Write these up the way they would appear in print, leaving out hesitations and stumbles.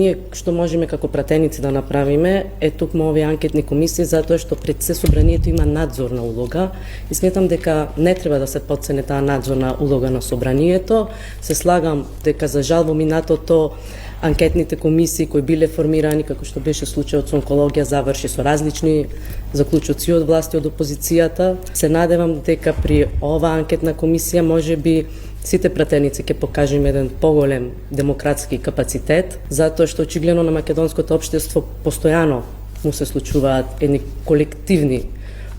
Ние што можеме како пратеници да направиме е токму овие анкетни комисии, затоа што пред се собранието има надзорна улога и сметам дека не треба да се потцене таа надзорна улога на собранието. Се слагам дека за жал во минатото анкетните комисии кои биле формирани, како што беше случајот со онкологија, заврши со различни заклучоци од власти од опозицијата. Се надевам дека при ова анкетна комисија можеби сите пратеници ќе покажеме еден поголем демократски капацитет, затоа што очигледно на македонското општество постојано му се случуваат едни колективни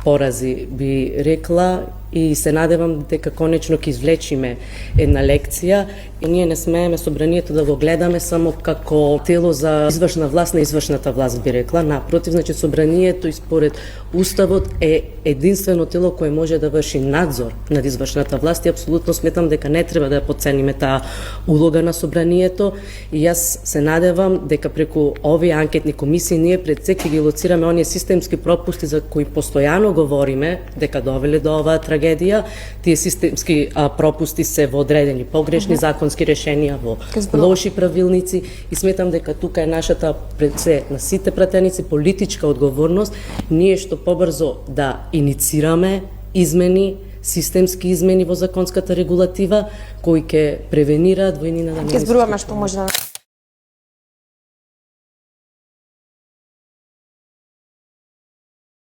порази, би рекла, и се надевам дека конечно ќе извлечиме една лекција и ние не смееме собранието да го гледаме само како тело за извршна власт на извршната власт, би рекла. Напротив, значи собранието и според уставот е единствено тело кое може да врши надзор над извршната власт и апсолутно сметам дека не треба да ја потцениме таа улога на собранието и јас се надевам дека преку овие анкетни комисии ние пред се ќе ги лоцираме оние системски пропусти за кои постојано говориме дека довеле до оваа трагедија. Тие системски пропусти се во одредени погрешни законски решенија, во лоши правилници и сметам дека тука е нашата пред се на сите пратеници политичка одговорност, ние што побрзо да иницираме измени, системски измени во законската регулатива кои ќе превенираат војнина да не Ќе зборуваме што може да